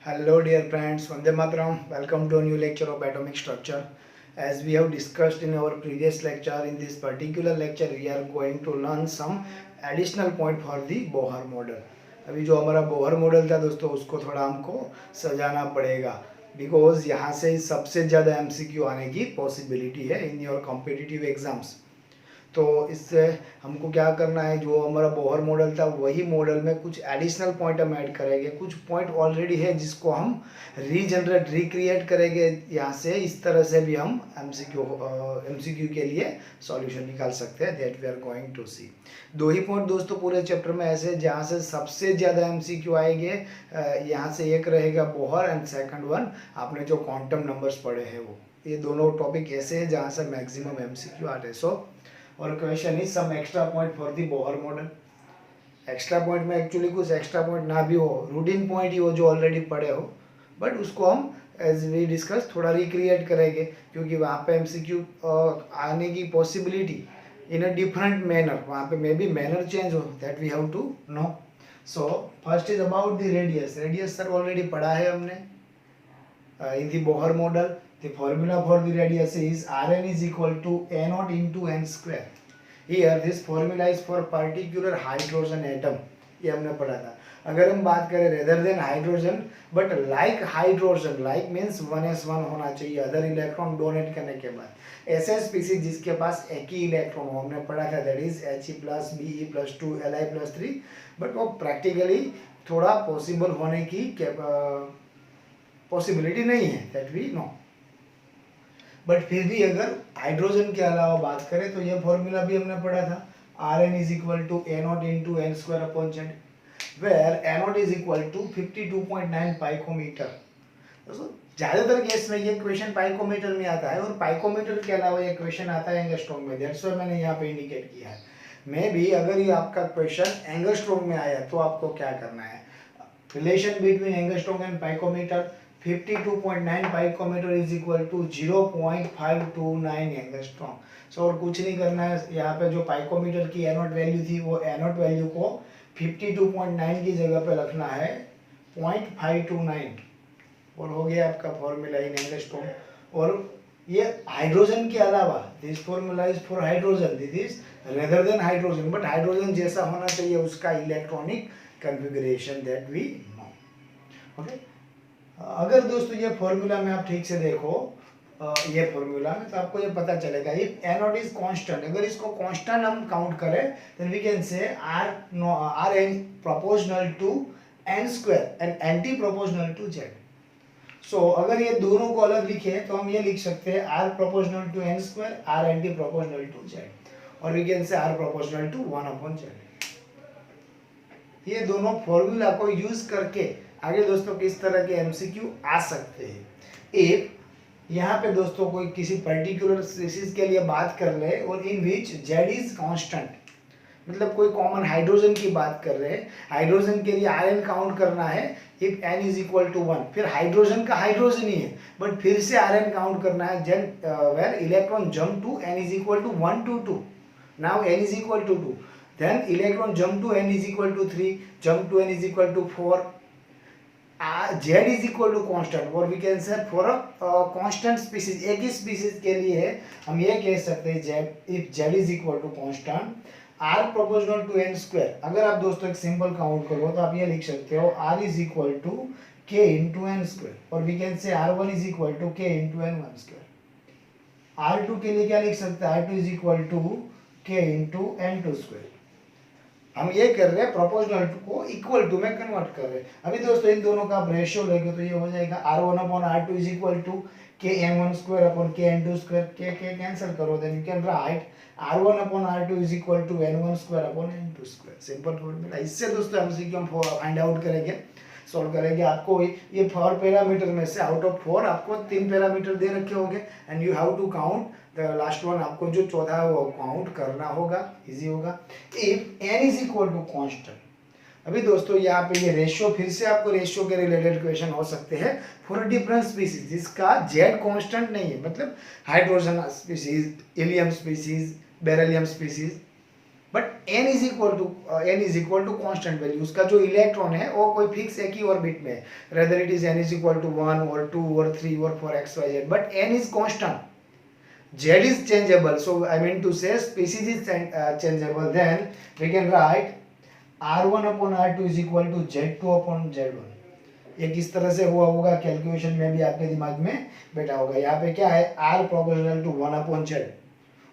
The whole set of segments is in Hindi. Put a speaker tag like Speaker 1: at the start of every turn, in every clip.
Speaker 1: Hello dear friends, Vande Mataram. Welcome to a new lecture of atomic structure. As we have discussed in our previous lecture, in this particular lecture we are going to learn some additional point for the Bohr model. अभी जो हमारा बोहर मॉडल था दोस्तों उसको थोड़ा हमको सजाना पड़ेगा बिकॉज यहाँ से सबसे ज़्यादा एमसीक्यू आने की पॉसिबिलिटी है इन योर कॉम्पिटिटिव एग्जाम्स। तो इससे हमको क्या करना है, जो हमारा बोहर मॉडल था वही मॉडल में कुछ एडिशनल पॉइंट हम ऐड करेंगे। कुछ पॉइंट ऑलरेडी है जिसको हम रीजनरेट रिक्रिएट करेंगे यहाँ से। इस तरह से भी हम एमसीक्यू के लिए सॉल्यूशन निकाल सकते हैं, that we are going to see. दो ही पॉइंट दोस्तों पूरे चैप्टर में ऐसे जहाँ से सबसे ज़्यादा एमसीक्यू आएंगे। यहाँ से एक रहेगा बोहर एंड सेकंड वन आपने जो क्वांटम नंबर्स पढ़े हैं वो। ये दोनों टॉपिक ऐसे हैं जहाँ से मैक्सिमम एमसीक्यू आते हैं। So our question is some extra point for the Bohr model. Extra point में एक्चुअली कुछ एक्स्ट्रा पॉइंट ना भी हो, रूटीन पॉइंट ही हो जो ऑलरेडी पढ़े हो, बट उसको हम एज वी डिस्कस थोड़ा रिक्रिएट करेंगे क्योंकि वहाँ पे एमसीक्यू आने की possibility in a different manner, वहाँ पे मे बी मैनर चेंज हो, that we have to know. So first is about the radius. Radius sir already पढ़ा है हमने in the Bohr model. The formula for the radius is Rn is equal to a naught into n square. Here this formula is for particular hydrogen atom, ये हमने पढ़ा था। अगर हम बात करें rather than hydrogen but like hydrogen, like means 1s1 होना चाहिए अदर इलेक्ट्रॉन डोनेट करने के बाद। ऐसे स्पीसीज जिसके पास एक ही इलेक्ट्रॉन हो, हमने पढ़ा था that is He+Be+2 Li+3, but वो प्रैक्टिकली थोड़ा पॉसिबल होने की पॉसिबिलिटी नहीं है, दैट वी नो। बट फिर भी अगर हाइड्रोजन के अलावा बात करें तो ये फॉर्मूला भी हमने पढ़ा था, Rn is equal to a0 into n square upon z, where a0 is equal to 52.9 पाइकोमीटर। दोस्तों ज़्यादातर केस में ये क्वेश्चन पाइकोमीटर में आता है और पाइकोमीटर के अलावा ये क्वेश्चन आता है एंगस्ट्रॉम में, दैट्स व्हाई मैंने यहाँ पे इंडिकेट किया है। मे भी अगर ये आपका क्वेश्चन एंगस्ट्रॉम में आया तो आपको क्या करना है, relation between angstrom and picometre 52.9 picometre is equal to 0.529 angstrom. So और कुछ नहीं करना है, यहाँ पे जो पाइकोमीटर की एनोट वैल्यू थी वो एनोट वैल्यू को 52.9 की जगह पे रखना है 0.529 और हो गया आपका फॉर्मूला इन एंगस्ट्रॉम। और ये हाइड्रोजन के अलावा this formula is for hydrogen, this is rather than hydrogen, but hydrogen जैसा होना चाहिए उसका electronic configuration, that we know. Okay, अगर दोस्तों ये फॉर्मूला में आप ठीक से देखो ये फॉर्मूला में तो आपको ये पता चलेगा इफ एनोड इज कांस्टेंट, अगर इसको कांस्टेंट हम काउंट करें then we can say r n proportional to n square and anti proportional to z. So अगर ये दोनों को अलग लिखे तो हम ये लिख सकते हैं r proportional to n square r anti proportional to z और we can say r proportional to 1/z। ये दोनों फॉर्मूला को यूज करके आगे दोस्तों किस तरह के एमसीक्यू आ सकते हैं। एक यहाँ पे दोस्तों कोई किसी पर्टिकुलर स्पीशीज के लिए बात कर रहे हैं और इन विच जेड इज कांस्टेंट, मतलब कोई कॉमन हाइड्रोजन की बात कर रहे हैं, हाइड्रोजन के लिए आर एन काउंट करना है if n is equal to 1, फिर हाइड्रोजन का हाइड्रोजन ही है बट फिर से आर एन काउंट करना है whenever electron jump to n is equal to 1 to 2, now n is equal to 2, then electron jump to n is equal to 3, jump to n is equal to 4, z is equal to constant और we can say for a constant species, एक ही species के लिए हम ये कह सकते हैं z if z is equal to constant r proportional to n square। अगर आप दोस्तों एक सिंपल काउंट करो तो आप ये लिख सकते हो r is equal to k into n square और we can say r1 is equal to k into n1 square। r2 के लिए क्या लिख सकते हैं, r2 is equal to k into n2 square। हम ये कर रहे हैं प्रोपोर्शनल को इक्वल टू में कन्वर्ट कर रहे हैं। अभी दोस्तों इन दोनों का आप रेशियो लेंगे तो ये हो जाएगा r1/r2 is equal to kn1 square upon kn2 square, k cancel करो then you can write r1/r2 is equal to n1 square upon n2 square. Simple formula. इससे दोस्तों एमसीक्यू हम फाइंड आउट करेंगे, सॉल्व करेंगे। आपको ये 4 पैरामीटर में से आउट ऑफ 4 आपको 3 पैरामीटर दे रखे होंगे and you have to count the last one, आपको जो चौथा है वो काउंट करना होगा, इजी होगा। If n is equal to constant, अभी दोस्तों यहाँ पे ये रेशियो, फिर से आपको रेशियो के रिलेटेड क्वेश्चन हो सकते हैं फॉर डिफरेंट स्पीसीज जिसका जेड कांस्टेंट नहीं है, मतलब hydrogen species, helium species, beryllium species, but n is equal to constant value, उसका जो इलेक्ट्रॉन है वो कोई फिक्स एक ही ऑर्बिट में है, rather it is n is equal to 1 और 2 और 3 और 4 x y z, but n is constant, z is changeable, so I mean to say species is changeable, then we can write r1 upon r2 is equal to z2 upon z1। ये किस तरह से हुआ होगा कैलकुलेशन में भी आपके दिमाग में बैठा होगा। यहाँ पे क्या है, r proportional to 1 upon z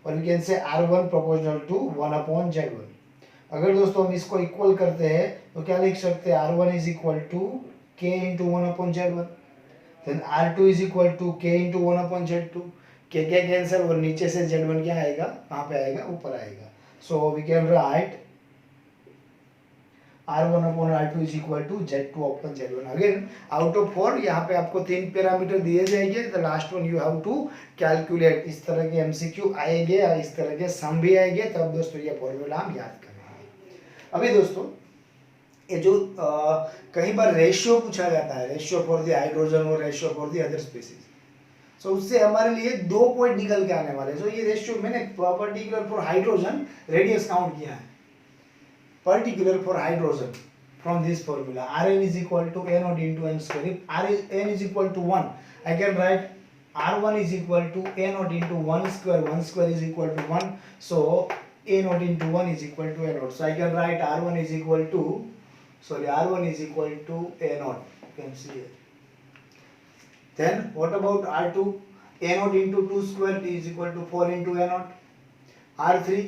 Speaker 1: और we can say r1 proportional to 1 upon z1। अगर दोस्तों हम इसको इक्वल करते हैं तो क्या लिख सकते हैं, r1 is equal to k into 1 upon z1, then r2 is equal to k into 1 upon z2, k cancel और नीचे से z1 क्या आएगा, कहाँ पे आएगा, ऊपर आएगा। So we can write r1 upon r2 is equal to z2 upon z1। Again out of 4 यहाँ पे आपको 3 पैरामीटर दिए जाएंगे, the last one you have to calculate. इस तरह के एमसीक्यू आएंगे और इस तरह के सम भी आएंगे, तब दोस्तों ये फॉर्मूला हम याद करेंगे। अभी दोस्तों ये जो कई बार रेशियो पूछा जाता है, रेशियो फॉर द हाइड्रोजन और ratio for the other species, so उससे हमारे लिए 2 पॉइंट निकल के आने वाले। सो ये रेशियो मैंने particular for hydrogen radius count किया है, particular for hydrogen from this formula Rn is equal to a naught into n square। if n is equal to 1, I can write r1 is equal to a naught into 1 square, 1 square is equal to 1, so a naught into 1 is equal to a naught, so I can write r1 is equal to, sorry, r1 is equal to a naught, you can see here। then what about r2, a naught into 2 square is equal to 4 into a naught, r3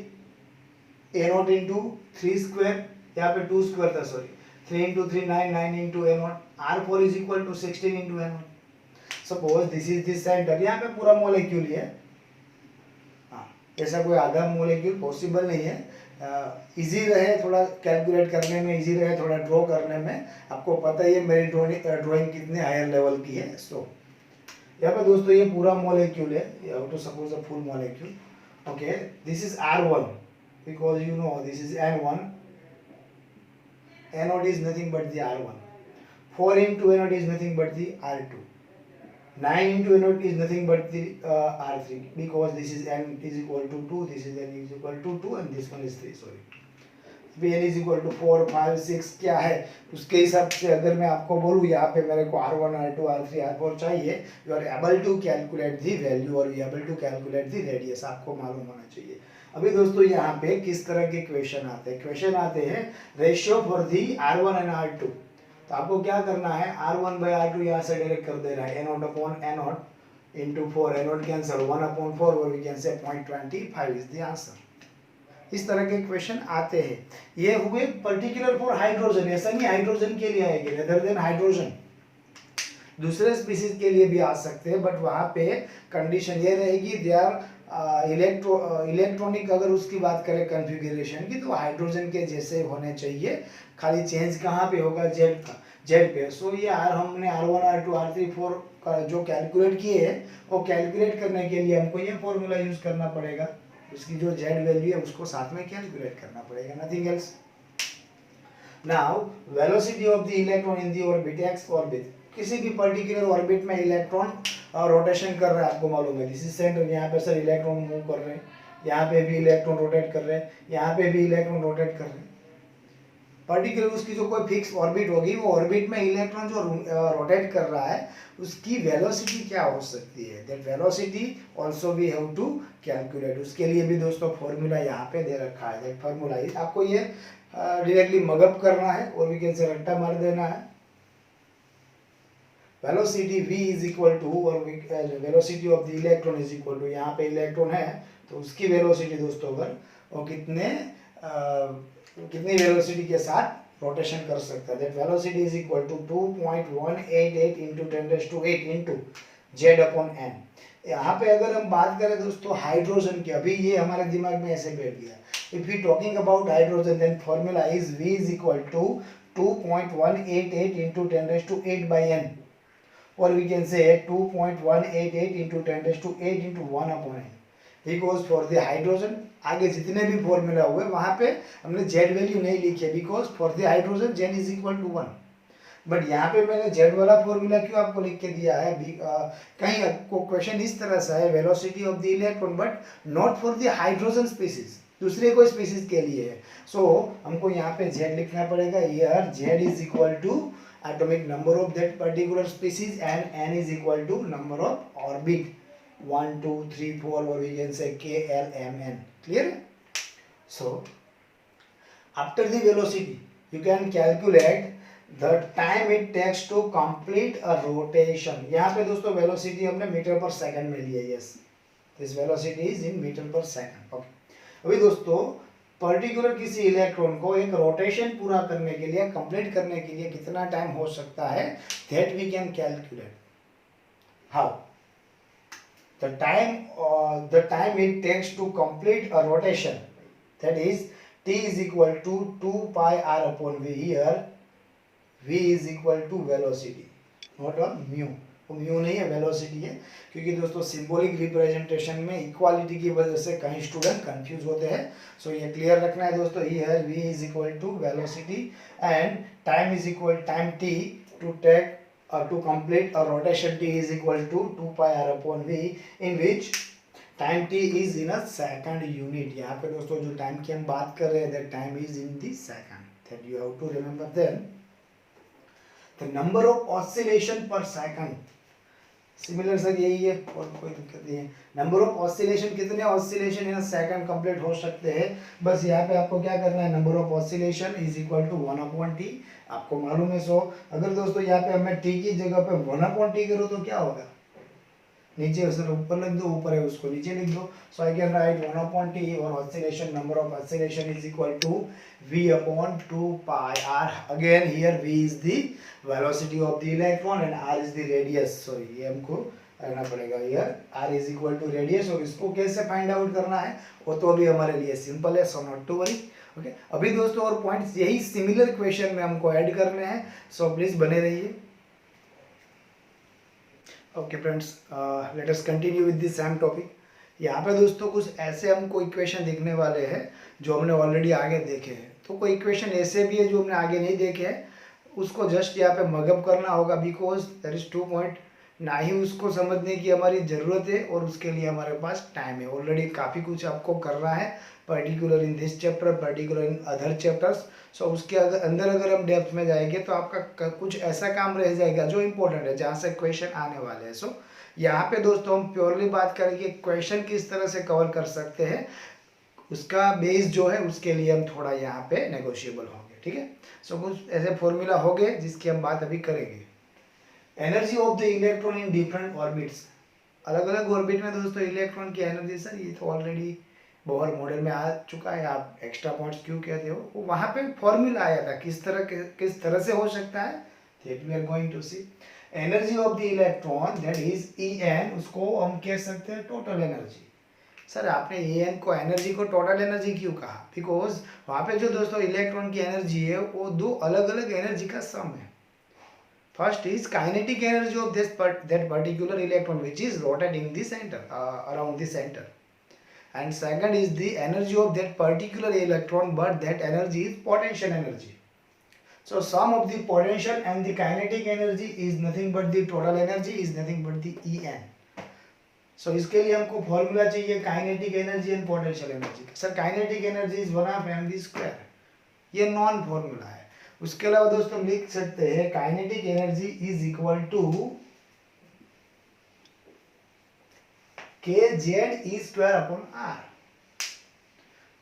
Speaker 1: a naught into 3 square, यहाँ पे 2 स्क्वायर था, sorry, 3 into 3 9, 9 into a naught, r4 is equal to 16 into a naught। Suppose this is this centre, यहाँ पे पूरा मोलेक्यूल है, हाँ, ऐसा कोई आधा मोलेक्यूल पॉसिबल नहीं है। इजी रहे थोड़ा कैलकुलेट करने में, इजी रहे थोड़ा ड्रॉ करने में, आपको पता ही है मेरी ड्राइंग कितने हायर लेवल की है। सो यहाँ पे दोस्तों ये पूरा मोलेक्यूल है, you have to suppose a full molecule, okay, this is r1 because you know this is n1, a naught is nothing but the r1, 4 into a naught is nothing but the r2, 9 into a naught is nothing but the r3, because this is n is equal to 2, this is n is equal to 2 and this one is 3, sorry, n is equal to 4 5 6 क्या है उसके हिसाब से अगर मैं आपको बोलूँ यहाँ पे मेरे को r1 r2 r3 r4 चाहिए, you are able to calculate the value और you are able to calculate the radius, आपको मालूम होना चाहिए। अभी दोस्तों यहाँ पे किस तरह के क्वेश्चन आते हैं, क्वेश्चन आते हैं ratio for the r1 and r2, तो आपको क्या करना है, r1 by r2 यहाँ से डायरेक्ट कर दे रहा है, a naught upon a naught into 4, a naught cancel, 1 upon 4 और वी कैन से 0.25 इज द आंसर। इस तरह के क्वेश्चन आते हैं, ये हुए पर्टिकुलर फॉर हाइड्रोजन, ऐसा नहीं हाइड्रोजन के लिए आएंगे, रेदर देन हाइड्रोजन दूसरे स्पीसीज के लिए भी आ सकते हैं, बट वहाँ पे कंडीशन ये रहेगी दे आर इलेक्ट्रॉनिक, अगर उसकी बात करें कॉन्फ़िगरेशन की, तो हाइड्रोजन के जैसे होने चाहिए, खाली चेंज कहाँ पे होगा, जेड पे। सो ये हमने r1 r2 r3 4 का जो कैलकुलेट किए हैं, वो कैलकुलेट करने के लिए हमको ये फॉर्मूला यूज करना पड़ेगा, उसकी जो जेड वैल्यू है उसको साथ में कैलकुलेट करना पड़ेगा, nothing else. Now velocity of the electron in the orbit x orbit, किसी भी पर्टिकुलर ऑर्बिट में इलेक्ट्रॉन रोटेशन कर रहा है, आपको मालूम है दिस इज सेंटर, यहाँ पे सर इलेक्ट्रॉन मूव कर रहे हैं, यहाँ पे भी इलेक्ट्रॉन रोटेट कर रहे हैं, यहाँ पे भी इलेक्ट्रॉन रोटेट कर रहे हैं, पर्टिकुलर उसकी जो कोई फिक्स ऑर्बिट होगी, वो ऑर्बिट में इलेक्ट्रॉन जो रोटेट कर रहा है उसकी वेलोसिटी क्या हो सकती है, that velocity also we have to calculate. उसके लिए भी दोस्तों फॉर्मूला यहाँ पे दे रखा है, दैट फॉर्मूला इज, आपको ये डायरेक्टली मगअप करना है और वी कैन से रट्टा मार देना है। Velocity v is equal to, और velocity of the electron is equal to, यहाँ पे इलेक्ट्रॉन है तो उसकी वेलोसिटी दोस्तों अगर वो कितनी वेलोसिटी के साथ रोटेशन कर सकता है, that velocity is equal to 2.188 into 10⁸ into z upon n। यहाँ पे अगर हम बात करें दोस्तों हाइड्रोजन की, अभी ये हमारे दिमाग में ऐसे बैठ गया, if we talking about hydrogen then formula is v is equal to 2.188 into 10⁸ by n, or we can say 2.188 into 10⁸ into 1 upon n, because for the hydrogen आगे जितने भी फॉर्मूला हुए वहाँ पे हमने z वैल्यू नहीं लिखी है, because for the hydrogen z is equal to 1, but यहाँ पे मैंने z वाला फॉर्मूला क्यों आपको लिख के दिया है, कहीं आपको क्वेश्चन इस तरह से है velocity of the electron but not for the hydrogen species, दूसरे कोई स्पीसीज के लिए है। सो हमको यहाँ पे z लिखना पड़ेगा, here z is equal to atomic number of that particular species and n is equal to number of orbit 1 2 3 4 और we can say k l m n। Clear है? So after the velocity you can calculate the time it takes to complete a rotation। यहाँ पे दोस्तों वेलोसिटी हमने मीटर पर सेकंड में लिया है। Yes, this velocity is in metre per second. Okay, अभी दोस्तों पर्टिकुलर किसी इलेक्ट्रॉन को एक रोटेशन पूरा करने के लिए, कंप्लीट करने के लिए कितना टाइम हो सकता है, that we can calculate. How? the time it takes to complete a rotation, that is t is equal to 2 pi r upon v। here v is equal to velocity, not on mu। वो म्यू नहीं है, वेलोसिटी है, क्योंकि दोस्तों सिंबॉलिक रिप्रेजेंटेशन में इक्वालिटी की वजह से कहीं स्टूडेंट कंफ्यूज होते हैं। सो ये क्लियर रखना है दोस्तों। Here v is equal to velocity and time is equal to t to take to complete a rotation t is equal to 2 pi r upon v, in which time t is in a second unit। यहाँ पे दोस्तों जो टाइम की हम बात कर रहे हैं, that time is in the second, that you have to remember। then the number of oscillation per second, similar sir यही है और कोई दिक्कत नहीं है। नंबर ऑफ ऑसिलेशन, कितने ऑसिलेशन इन सेकंड कंप्लीट हो सकते हैं, बस यहाँ पे आपको क्या करना है, number of oscillation is equal to 1/t। आपको मालूम है। सो अगर दोस्तों यहाँ पे मैं t की जगह पे 1/t करूँ तो क्या होगा, नीचे सर ऊपर लिख दो, ऊपर है उसको नीचे लिख दो। सो आई कैन राइट 1/t और oscillation, number of oscillation is equal to v/2 pi r। Again here v is the velocity of the electron and r is the radius. Sorry, ये हमको रहना पड़ेगा, here r is equal to radius. और इसको कैसे फाइंड आउट करना है वो तो अभी हमारे लिए सिंपल है, so not to worry. Okay, अभी दोस्तों और पॉइंट्स यही सिमिलर क्वेश्चन में हमको ऐड करने हैं, सो प्लीज बने रहिए। Okay friends, let us continue with the same topic. यहाँ पे दोस्तों कुछ ऐसे हमको इक्वेशन देखने वाले हैं जो हमने ऑलरेडी आगे देखे हैं। तो कोई इक्वेशन ऐसे भी है जो हमने आगे नहीं देखे हैं, उसको जस्ट यहाँ पे मगअप करना होगा, बिकॉज देयर इज 2 पॉइंट। ना ही उसको समझने की हमारी ज़रूरत है और उसके लिए हमारे पास टाइम है। ऑलरेडी काफ़ी कुछ आपको करना है, particular in this chapter, particular in other chapters. So उसके अंदर अगर हम डेप्थ में जाएंगे तो आपका कुछ ऐसा काम रह जाएगा जो इम्पोर्टेंट है, जहाँ से क्वेश्चन आने वाले हैं। सो यहाँ पे दोस्तों हम प्योरली बात करेंगे क्वेश्चन किस तरह से कवर कर सकते हैं, उसका बेस जो है उसके लिए हम थोड़ा यहाँ पे नेगोशिएबल होंगे। ठीक है, सो कुछ ऐसे फॉर्मूला हो गए जिसकी हम बात अभी करेंगे। Energy of the electron in different orbits, अलग अलग ऑर्बिट में दोस्तों इलेक्ट्रॉन की एनर्जी, सर ये तो ऑलरेडी बोहर मॉडल में आ चुका है, आप एक्स्ट्रा पॉइंट्स क्यों कहते हो, वो वहाँ पे फॉर्मूला आया था किस तरह से हो सकता है, that we are going to see. Energy of the electron that is En, उसको हम कह सकते हैं टोटल एनर्जी। सर आपने En को, एनर्जी को टोटल एनर्जी क्यों कहा, बिकॉज वहाँ पे जो दोस्तों इलेक्ट्रॉन की एनर्जी है वो दो अलग अलग एनर्जी का सम है। First is kinetic energy of that particular electron which is rotating the center, around the center, and second is the energy of that particular electron, but that energy is potential energy. So sum of the potential and the kinetic energy is nothing but the total energy is nothing but the En. So इसके लिए हमको फॉर्मूला चाहिए kinetic energy and potential energy. Sir kinetic energy is 1/mv², ये नॉन फॉर्मूला है। उसके अलावा दोस्तों हम लिख सकते हैं kinetic energy is equal to kz⁴/r,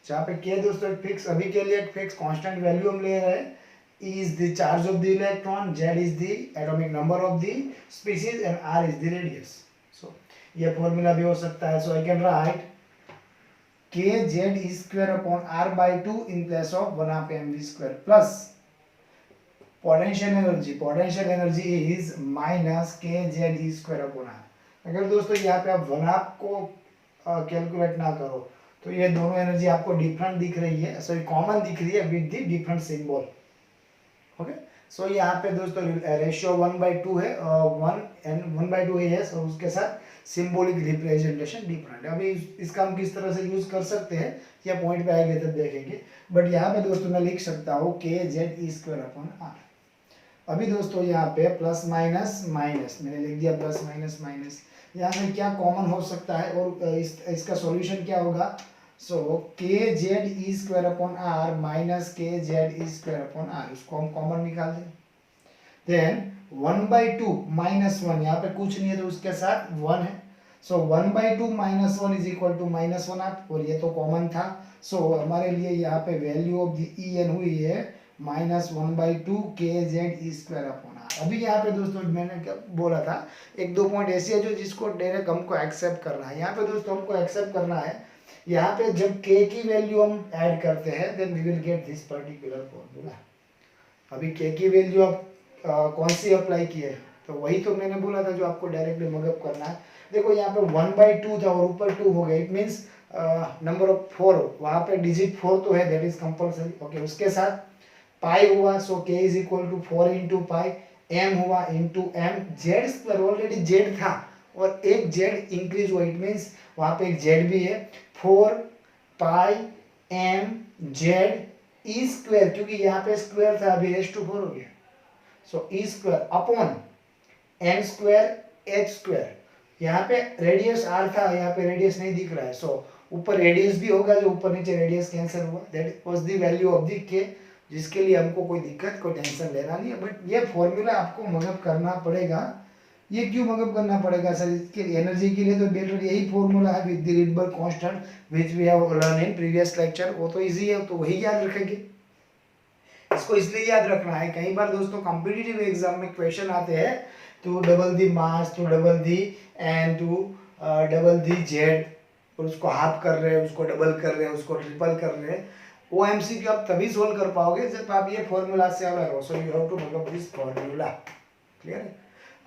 Speaker 1: जहाँ पे k दोस्तों फिक्स, अभी के लिए एक फिक्स कांस्टेंट वैल्यू हम ले रहे हैं, E is the charge of the electron, Z is the atomic number of the species and R is the radius. So ये फॉर्मूला भी हो सकता है। So I can write kz²/r/2 in place of 1/mv² plus potential energy is minus kz⁴/r। अगर दोस्तों यहाँ पे आप 1/2 को कैलकुलेट ना करो तो ये दोनों एनर्जी आपको डिफरेंट दिख रही है, सॉरी कॉमन दिख रही है with the different symbol. Okay, so यहाँ पे दोस्तों रेशियो 1/2 है, 1/2 है यस, और उसके साथ सिंबॉलिक रिप्रेजेंटेशन डिफरेंट है। अभी इसका हम किस तरह से यूज कर सकते हैं या पॉइंट पे आएंगे तब देखेंगे, बट यहाँ पे दोस्तों मैं लिख सकता हूँ kz⁴/r। अभी दोस्तों यहाँ पे प्लस माइनस माइनस मैंने लिख दिया, प्लस माइनस माइनस, यहाँ से क्या कॉमन हो सकता है और इसका सॉल्यूशन क्या होगा। So k z e square upon r minus k z e square upon r, इसको हम कॉमन निकाल दें। देन 1/2 -1, यहाँ पे कुछ नहीं है तो उसके साथ 1 है, सो 1/2 -1 इज इक्वल टू -1 आप, और ये तो कॉमन था, सो हमारे लिए यहाँ पे value of the e n हुई है -1/2 k z e square upon r. अभी यहाँ पे दोस्तों मैंने क्या बोला था, एक दो पॉइंट ऐसे है जो जिसको डायरेक्ट हमको एक्सेप्ट करना है। यहाँ पे दोस्तों हमको एक्सेप्ट करना है, यहाँ पे जब k की वैल्यू हम ऐड करते हैं then we will get this particular formula. अभी k की वैल्यू आप कौन सी अप्लाई की है, तो वही तो मैंने बोला था जो आपको डायरेक्टली मगअप करना है। देखो यहाँ पे 1/2 था और ऊपर 2 हो गया, इट मीन्स नंबर ऑफ 4, वहाँ पे डिजिट 4 तो है, दैट इज कंपल्सरी। ओके, उसके साथ पाई हुआ, so k is equal to 4 into pi, m हुआ into m, z square already z था और एक जेड इंक्रीज हुआ, इट मीन्स वहाँ पे एक जेड भी है, 4 pi m z e square, क्योंकि यहाँ पे स्क्वायर था अभी रेस टू 4 हो गया, so e square upon n square h square. यहाँ पे रेडियस आर था, यहाँ पे रेडियस नहीं दिख रहा है, सो ऊपर रेडियस भी होगा, जो ऊपर नीचे रेडियस कैंसिल हुआ, that was the value of the के, जिसके लिए हमको कोई दिक्कत कोई टेंशन लेना नहीं है। बट ये फॉर्मूला आपको मगअप करना पड़ेगा। ये क्यों मगअप करना पड़ेगा सर, इसके एनर्जी के लिए तो बेटर यही फॉर्मूला है with the Rydberg constant which we have learn in previous lecture, वो तो इजी है, तो वही याद रखेंगे। इसको इसलिए याद रखना है, कई बार दोस्तों कॉम्पिटिटिव एग्जाम में क्वेश्चन आते हैं to double the mass, to double the n, to double the z, और उसको हाफ कर रहे हैं, उसको डबल कर रहे हैं, उसको ट्रिपल कर रहे हैं। वो एमसीक्यू आप तभी सोल्व कर पाओगे जब आप ये फॉर्मूला से अवेयर हो, so you have to make up this formula. Clear है?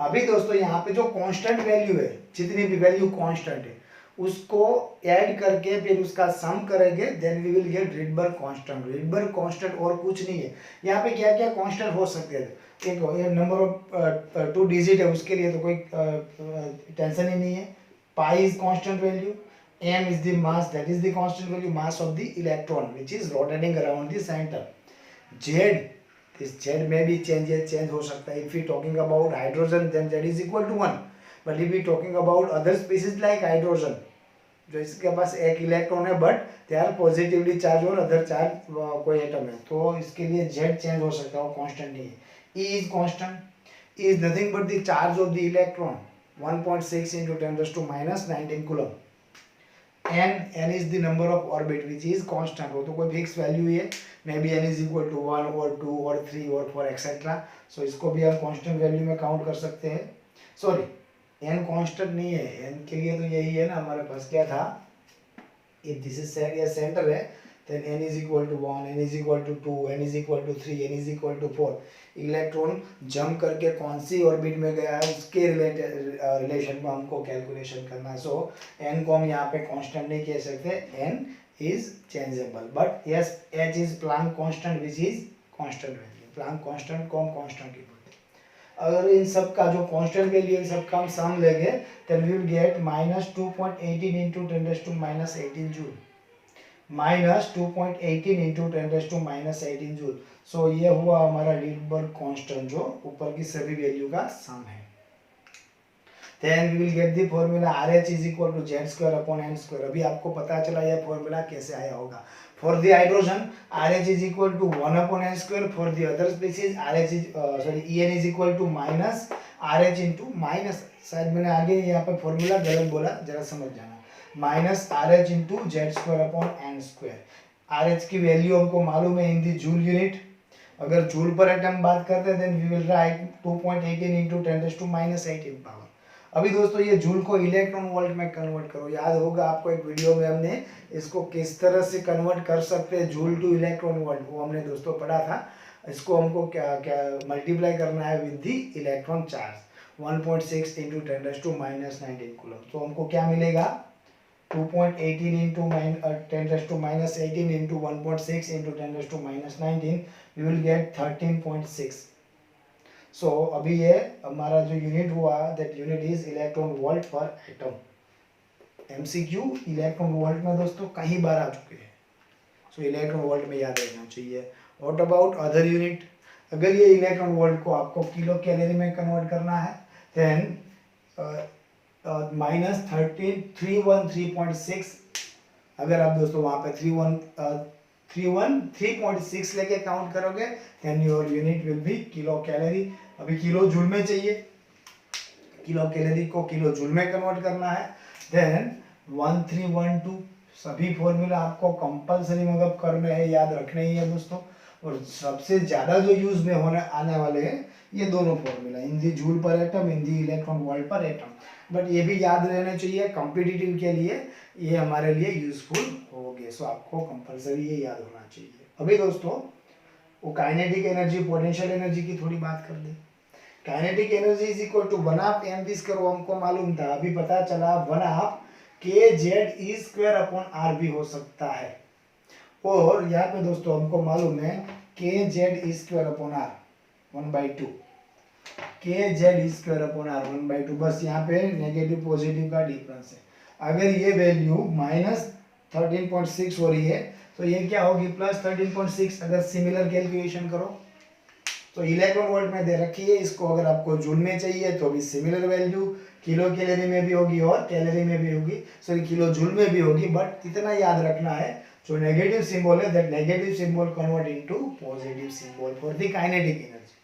Speaker 1: अभी दोस्तों यहाँ पे जो कांस्टेंट वैल्यू है, जितनी भी वैल्यू कांस्टेंट है उसको ऐड करके फिर उसका सम करेंगे, then we will get Rydberg constant. Rydberg constant और कुछ नहीं है। यहाँ पे क्या क्या कांस्टेंट हो सकते हैं, एक नंबर ऑफ 2 डिजिट है, उसके लिए तो कोई टेंशन ही नहीं है। Pi is constant value, m is the mass, that is the constant value mass of the electron which is rotating around the center. z, this z may be change हो सकता है। if we talking about hydrogen then z is equal to 1, but if we talking about other species like hydrogen जो इसके पास एक इलेक्ट्रॉन है but they are positively charge और अदर चार्ज कोई एटम है, तो इसके लिए z चेंज हो सकता है, वो कांस्टेंट नहीं है। e is constant, e is nothing but the charge of the electron 1.6 into 10⁻⁻19 coulomb। n is the number of orbit which is constant, वो तो कोई फिक्स वैल्यू ही है, may be n is equal to 1 और 2 और 3 और 4 एक्सेट्रा। सो इसको भी हम कांस्टेंट वैल्यू में काउंट कर सकते हैं। सॉरी, n कांस्टेंट नहीं है, n के लिए तो यही है ना हमारे पास, क्या था, if this is सेंटर है then n is equal to 1, n is equal to 2, n is equal to 3, n is equal to 4। Electron jump करके कौन सी ऑर्बिट में गया है उसके रिलेशन में हमको कैलकुलेशन करना है। सो n को हम यहाँ पे कांस्टेंट नहीं कह सकते, n is changeable, but yes h is Planck constant which is constant value। Planck constant को हम कांस्टेंट ही बोलते हैं। अगर इन सब का जो कांस्टेंट वैल्यू इन सब का हम सम लेंगे then we will get -2.18 into 10⁻⁻18 joule, -2.18 into 10⁻⁻18 joule. So ये हुआ हमारा रिडबर्ग कांस्टेंट जो ऊपर की सभी वैल्यू का सम है। Then we will get the formula RH is equal to z square upon n square। अभी आपको पता चला यह फॉर्मूला कैसे आया होगा। For the hydrogen RH is equal to 1 upon n square, for the other species RH is En is equal to minus RH into minus, शायद मैंने आगे यहाँ पे फॉर्मूला गलत बोला, जरा समझ जाना, minus RH into z square upon n square. RH की वैल्यू हमको मालूम है इन दी जूल यूनिट, अगर जूल पर एटम बात करते हैं then we will write 2.18 into 10⁻⁻18 power. अभी दोस्तों ये जूल को इलेक्ट्रॉन वोल्ट में कन्वर्ट करो, याद होगा आपको एक वीडियो में हमने इसको किस तरह से कन्वर्ट कर सकते हैं जूल टू इलेक्ट्रॉन वोल्ट, वो हमने दोस्तों पढ़ा था। इसको हमको क्या क्या मल्टीप्लाई करना है with the electron charge 1.6 into 10⁻⁻19 coulomb. तो हमको क्या मिलेगा, 2.18 into 10⁻⁻18 into 1.6 into 10⁻⁻19 we will get 13.6। सो अभी ये हमारा जो यूनिट हुआ that unit is electron volt पर एटम। एमसीक्यू इलेक्ट्रॉन वोल्ट में दोस्तों कई बार आ चुके हैं, सो इलेक्ट्रॉन वोल्ट में याद रखना चाहिए। व्हाट अबाउट अदर यूनिट, अगर ये इलेक्ट्रॉन वोल्ट को आपको किलो कैलोरी में कन्वर्ट करना है देन -313.6 अगर आप दोस्तों वहाँ पे 3.6 लेके काउंट करोगे then your unit will be kilo calorie. अभी किलो जूल में चाहिए, किलो कैलोरी को किलो जूल में कन्वर्ट करना है। देन 1312 सभी फॉर्मूला आपको कंपलसरी मतलब करने हैं, याद रखने ही है दोस्तों। और सबसे ज्यादा जो यूज में होने आने वाले हैं ये दोनों formula, in the joule per atom, in the electron volt पर एटम। बट ये भी याद रहने चाहिए कॉम्पिटिटिव के लिए, ये हमारे लिए यूजफुल होंगे। सो आपको कंपलसरी ये याद होना चाहिए। अभी दोस्तों वो काइनेटिक एनर्जी, पोटेंशियल एनर्जी की थोड़ी बात कर दे। Kinetic energy is equal to 1/2 mv square, हमको मालूम था, अभी पता चला 1/2 kz स्क्वायर अपॉन r भी हो सकता है। और यहाँ पे दोस्तों हमको मालूम है kz square upon r 1/2, kz square upon r 1/2। बस यहाँ पे नेगेटिव पॉजिटिव का डिफरेंस है। अगर ये वैल्यू -13.6 हो रही है तो ये क्या होगी +13.6। अगर सिमिलर कैलकुलेशन करो तो इलेक्ट्रॉन वोल्ट में दे रखी है, इसको अगर आपको जूल में चाहिए तो भी सिमिलर वैल्यू किलो कैलोरी में भी होगी और कैलोरी में भी होगी, सॉरी किलो जूल में भी होगी। बट इतना याद रखना है जो नेगेटिव सिंबल है that negative symbol convert into positive symbol for the kinetic energy.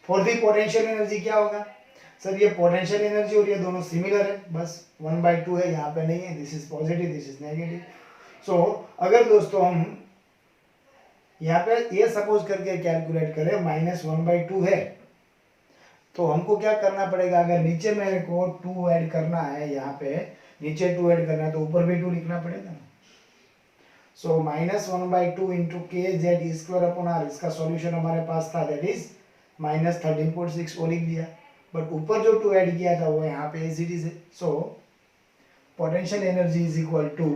Speaker 1: For the potential energy क्या होगा सर, ये पोटेंशियल एनर्जी और ये दोनों सिमिलर है, बस 1/2 है, यहाँ पे नहीं है, this is positive this is negative. So अगर दोस्तों हम यहाँ पे ये सपोज करके कैलकुलेट करें -1/2 है तो हमको क्या करना पड़ेगा, अगर नीचे मेरे को 2 ऐड करना है, यहाँ पे नीचे 2 ऐड करना है तो ऊपर भी 2 लिखना पड़ेगा ना। सो -1/2 into kz square upon r, इसका सॉल्यूशन हमारे पास था दैट इज -13.6 वो लिख दिया। बट ऊपर जो 2 ऐड किया था वो यहाँ पे एज इट इज है। So potential energy is equal to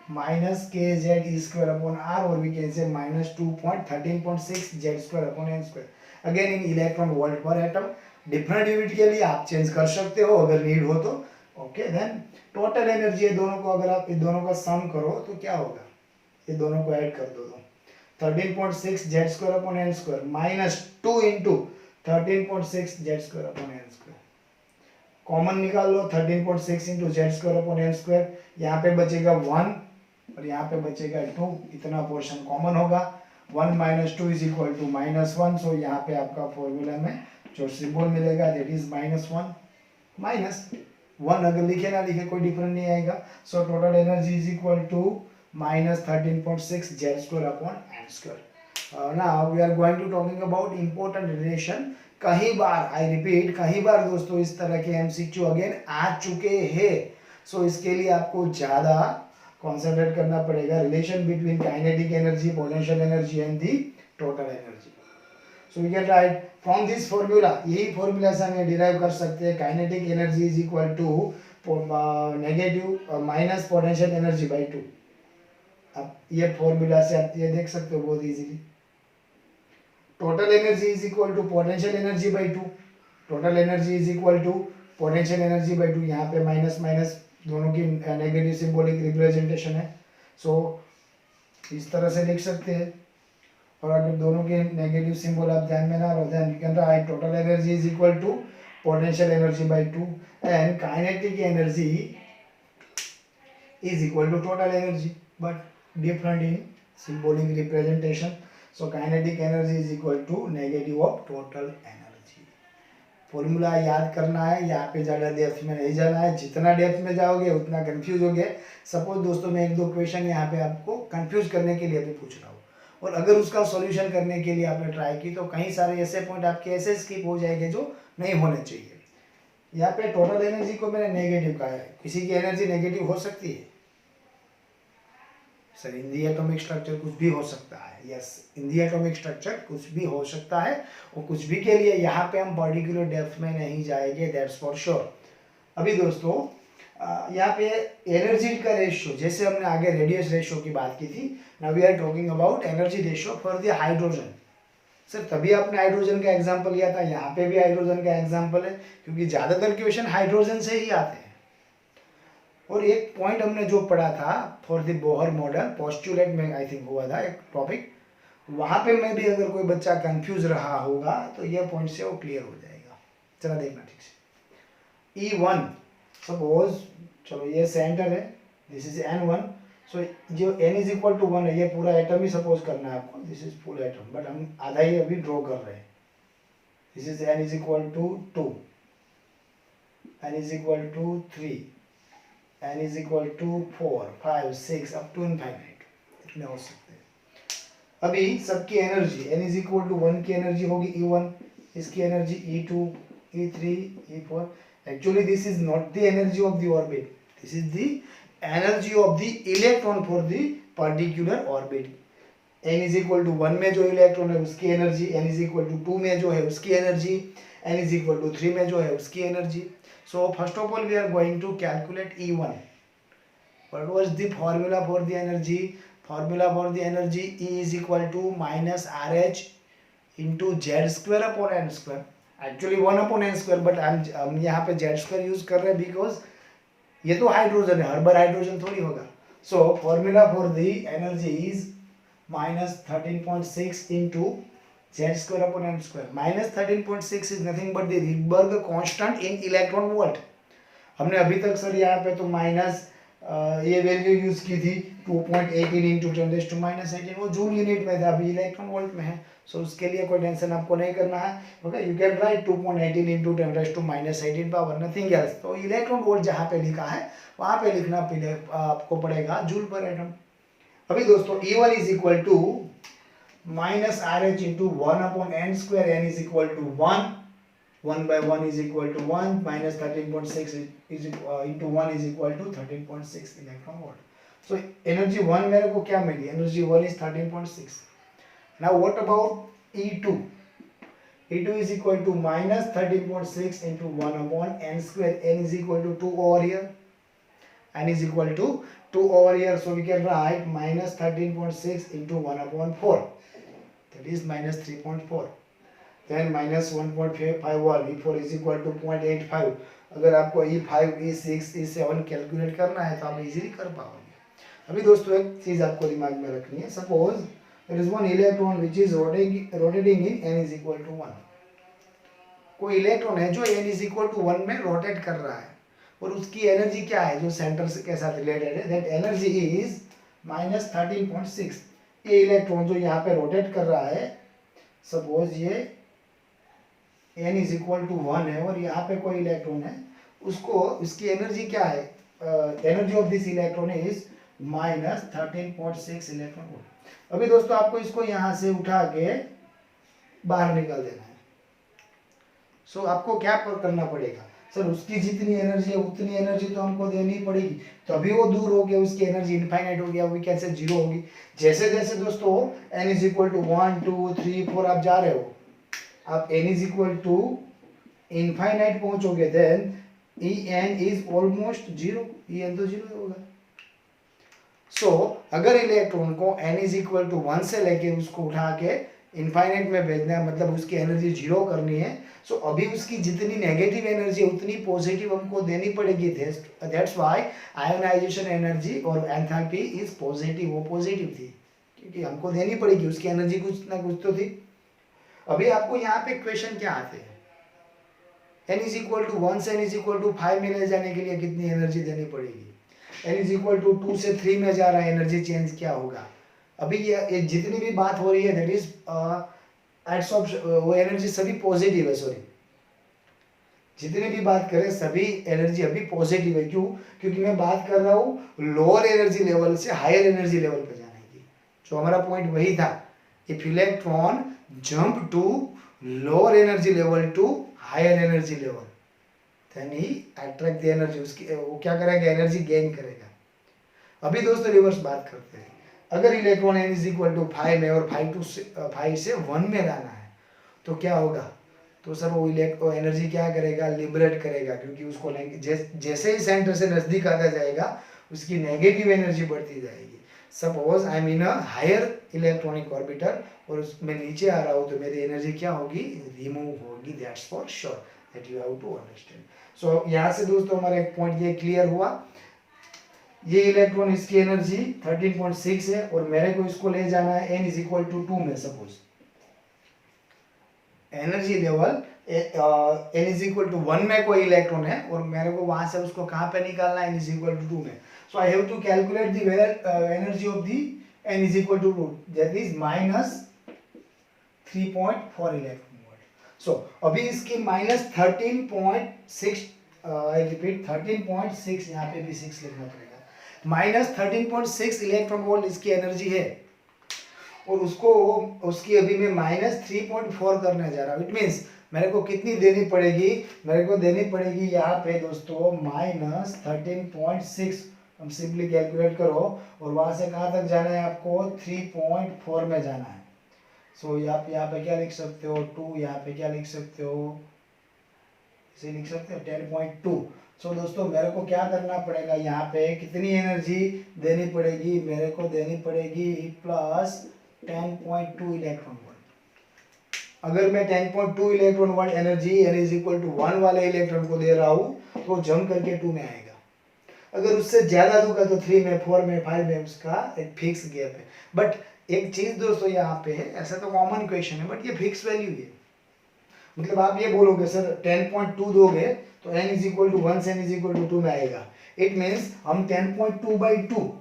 Speaker 1: -kz square upon r, or we can say -2.13.6 z square upon n square, again in electron volt per atom। Different unit के लिए आप चेंज कर सकते हो अगर नीड हो तो। ओके देन टोटल एनर्जी, ये दोनों को अगर आप इन दोनों का सम करो तो क्या होगा, ये दोनों को ऐड कर दो तो 13.6 z square upon n square -2 into 13.6 z square upon n square, common निकाल लो 13.6 into z square upon n square, यहाँ पे बचेगा 1 और यहाँ पे बचेगा 2, इतना पोर्शन कॉमन होगा। 1 - 2 = -1। सो यहाँ पे आपका फॉर्मूला में जो सिंबल मिलेगा दैट इज -1 -1, अगर लिखे ना लिखे कोई डिफरेंस नहीं आएगा। So total energy is equal to -13.6 z square upon n square। Now we are going to talking about important relation. कई बार आई रिपीट, कई बार दोस्तों इस तरह के एमसीक्यू अगेन आ चुके हैं। सो इसके लिए आपको ज्यादा कॉन्सेंट्रेट करना पड़ेगा, relation between kinetic energy, potential energy and the total energy. So we can write from this formula, यही फॉर्मूला से हम डिराइव कर सकते हैं kinetic energy is equal to negative minus potential energy by 2। अब ये फॉर्मूला से आप ये देख सकते हो बहुत easily, total energy is equal to potential energy by 2, total energy is equal to potential energy by 2। यहाँ पे माइनस माइनस दोनों की नेगेटिव सिंबॉलिक रिप्रेजेंटेशन है। सो इस तरह से लिख सकते हैं, और अगर दोनों के नेगेटिव सिंबल आप ध्यान में ना रहो then you can write total energy is equal to potential energy by 2 and kinetic energy is equal to total energy but different in symbolic representation। so kinetic energy is equal to negative of total energy। Formula याद करना है, यहाँ पे ज़्यादा डेप्थ में नहीं जाना है, जितना डेप्थ में जाओगे उतना कंफ्यूज होगे। सपोज दोस्तों मैं 1-2 क्वेश्चन यहाँ पे आपको कंफ्यूज करने के लिए भी पूछ रहा हूँ, और अगर उसका सॉल्यूशन करने के लिए आपने ट्राई की तो कई सारे ऐसे पॉइंट आपके ऐसे स्किप हो जाएंगे जो नहीं होने चाहिए। यहाँ पे टोटल एनर्जी को मैंने नेगेटिव कहा है, किसी की एनर्जी नेगेटिव हो सकती है सर, इन दी एटॉमिक स्ट्रक्चर कुछ भी हो सकता है। यस, इन दी एटॉमिक स्ट्रक्चर कुछ भी हो सकता है, और कुछ भी के लिए यहाँ पे हम पर्टिकुलर डेप्थ में नहीं जाएंगे, दैट्स फॉर श्योर। अभी दोस्तों यहाँ पे एनर्जी का रेशियो, जैसे हमने आगे रेडियस रेशियो की बात की थी, now we are talking about energy ratio for the hydrogen. Sir तभी आपने हाइड्रोजन का एग्जाम्पल लिया था, यहाँ पे भी हाइड्रोजन का एग्जाम्पल है, क्योंकि ज्यादातर क्वेश्चन हाइड्रोजन से ही आते हैं। और एक पॉइंट हमने जो पढ़ा था for the Bohr model, postulate में आई थिंक हुआ था एक टॉपिक, वहां पे मैं भी अगर कोई बच्चा कंफ्यूज रहा होगा तो ये पॉइंट से वो क्लियर हो जाएगा। चला देखना ठीक से। E1 सपोज, चलो ये सेंटर है, दिस इज N1, सो जो n इज इक्वल टू 1 है, ये पूरा एटम ही सपोज करना है आपको, this is full atom, but हम आधा ही अभी ड्रॉ कर रहे हैं। This is n is equal to 2, n is equal to 3, n is equal to 4, 5, 6 up to infinite, इतने हो सकते हैं। अभी सबकी energy n is equal to 1 की एनर्जी होगी E1, इसकी energy E2, E3, E4। Actually this is not the energy of the orbit, this is the energy of the electron for the particular orbit. n is equal to 1 में जो इलेक्ट्रॉन है उसकी energy, n is equal to 2 में जो है उसकी energy, n is equal to 3 में जो है उसकी energy. So first of all we are going to calculate E1. What was the formula for the energy? Formula for the energy, E is equal to minus RH into Z square upon N square. Actually 1 upon N square, but हम यहाँ पे Z square यूज कर रहे हैं बिकॉज ये तो हाइड्रोजन है, हर बार हाइड्रोजन थोड़ी होगा। So formula for the energy is minus 13.6 into Z square upon N square. Minus 13.6 is nothing but the Rydberg constant in electron volt. हमने अभी तक सर यहाँ पे तो माइनस ये वैल्यू यूज की थी 2.18 इंटू 10⁻⁻18, वो जूल यूनिट में था, अभी इलेक्ट्रॉन वोल्ट में है। सो उसके लिए कोई टेंशन आपको नहीं करना है। Okay, you can right 2.18 into 10⁻18 power, nothing else. तो इलेक्ट्रॉन वोल्ट जहाँ पे लिखा है वहाँ पे लिखना आपको पड़ेगा जूल पर एटम। अभी दोस्तों E1 is equal to minus RH into 1 upon n square, n is equal to 1, 1 by 1 is equal to 1, minus 13.6 is into 1 is equal to 13.6 electron volt. So energy 1 मेरे को क्या मिली? Energy 1 is 13.6. Now what about E2? E2 is equal to minus 13.6 into 1 upon n square, n is equal to 2 over here, n is equal to 2 over here, so we can write minus 13.6 into 1 upon 4, that is minus 3.4. then minus 1.51, E4 is equal to 0.85। अगर आपको E5, E6, E7 कैलकुलेट करना है तो आप इजीली कर पाओगे। अभी दोस्तों एक चीज आपको दिमाग में रखनी है, suppose there is one electron which is rotating in n is equal to 1। कोई इलेक्ट्रॉन है जो n इज इक्वल टू 1 में रोटेट कर रहा है और उसकी एनर्जी क्या है जो सेंटर के साथ रिलेटेड है, दैट एनर्जी इज माइनस 13.6। ये इलेक्ट्रॉन जो यहाँ पे रोटेट कर रहा है, सपोज ये n इज इक्वल टू 1 है और यहाँ पे कोई इलेक्ट्रॉन है, उसको इसकी एनर्जी क्या है, energy of this electron is minus 13.6 electron volt. अभी दोस्तों आपको इसको यहाँ से उठा के बाहर निकाल देना है। सो आपको क्या करना पड़ेगा, सर उसकी जितनी एनर्जी है उतनी एनर्जी तो हमको देनी पड़ेगी, तभी वो दूर हो गया, उसकी एनर्जी इनफाइनाइट हो गया, वो कैसे जीरो होगी। जैसे जैसे दोस्तों n इज इक्वल टू 1, 2, 3, 4 आप जा रहे हो, आप n is equal to infinite पहुंचोगे, then En is almost zero, En तो जीरो होगा। सो अगर इलेक्ट्रॉन को n इज इक्वल टू 1 से लेके उसको उठा के इनफाइनाइट में भेजना है, मतलब उसकी एनर्जी जीरो करनी है, सो अभी उसकी जितनी नेगेटिव एनर्जी है उतनी पॉजिटिव हमको देनी पड़ेगी। दैट्स व्हाई आयोनाइजेशन एनर्जी और एंथैल्पी इज पॉजिटिव, वो पॉजिटिव थी क्योंकि हमको देनी पड़ेगी, उसकी एनर्जी कुछ ना कुछ तो थी। अभी आपको यहाँ पे क्वेश्चन क्या आते हैं, n इज इक्वल टू 1 से n इज इक्वल टू 5 में ले जाने के लिए कितनी एनर्जी देनी पड़ेगी, n इज इक्वल टू 2 से 3 में जा रहा है, एनर्जी चेंज क्या होगा। अभी ये जितनी भी बात हो रही है दैट इज एट्स ऑफ वो एनर्जी सभी पॉजिटिव है, सॉरी जितनी भी बात करें सभी एनर्जी अभी पॉजिटिव है। क्यों? क्योंकि मैं बात कर रहा हूँ लोअर एनर्जी लेवल से हायर एनर्जी लेवल पे जाने की, जो हमारा पॉइंट वही था, if electron jump to lower energy level to higher energy level then he attract the energy, उसकी वो क्या करेगा, एनर्जी गेन करेगा। अभी दोस्तों रिवर्स बात करते हैं, अगर electron n is equal to 5 है और 5 से 1 में लाना है तो क्या होगा, तो सर वो एनर्जी क्या करेगा, लिबरेट करेगा, क्योंकि उसको जैसे ही सेंटर से नजदीक आता जाएगा उसकी नेगेटिव एनर्जी बढ़ती जाएगी। Suppose I am in a higher electronic orbiter और उसमें नीचे आ रहा हूँ तो मेरी एनर्जी क्या होगी, रिमूव होगी, that's for sure, that you have to understand. So यहाँ से दोस्तों हमारा एक पॉइंट ये क्लियर हुआ, ये इलेक्ट्रॉन इसकी एनर्जी 13.6 है और मेरे को इसको ले जाना है n इज इक्वल टू 2 में। Suppose energy level n is equal to 1 में कोई इलेक्ट्रॉन है और मेरे को वहां से उसको कहाँ पे निकालना है, n इज इक्वल टू 2 में। So I have to calculate the energy of the n is equal to 2, that is minus 3.4 electron volt. So अभी इसकी माइनस 13.6, आई रिपीट 13.6, यहाँ पे भी 6 लिखना पड़ेगा. माइनस 13.6 इलेक्ट्रॉन वोल्ट इसकी एनर्जी है और उसको उसकी अभी मैं माइनस 3.4 करने जा रहा हूँ. इट मीन्स मेरे को कितनी देनी पड़ेगी, मेरे को देनी पड़ेगी यहाँ पे दोस्तों माइनस 13.6. हम सिंपली कैलकुलेट करो और वहां से कहाँ तक जाना है आपको, 3.4 में जाना है. सो आप यहाँ पे क्या लिख सकते हो 2, यहाँ पे क्या लिख सकते हो, इसे लिख सकते हो 10.2. सो दोस्तों मेरे को क्या करना पड़ेगा, यहाँ पे कितनी एनर्जी देनी पड़ेगी, मेरे को देनी पड़ेगी प्लस 10.2 इलेक्ट्रॉन वोल्ट. अगर मैं 10.2 electron volt energy n is equal to 1 वाले इलेक्ट्रॉन को दे रहा हूँ तो जम करके 2 में आएगा. अगर उससे ज्यादा दूंगा तो 3 में, 4 में, 5 में, उसका एक फिक्स गैप है. बट एक चीज दोस्तों यहाँ पे ऐसा तो कॉमन क्वेश्चन है बट ये फिक्स वैल्यू है. मतलब आप ये बोलोगे सर 10.2 दोगे तो n इज इक्वल टू 1 से n इज इक्वल टू 2 में आएगा. इट मीन्स हम 10.2/2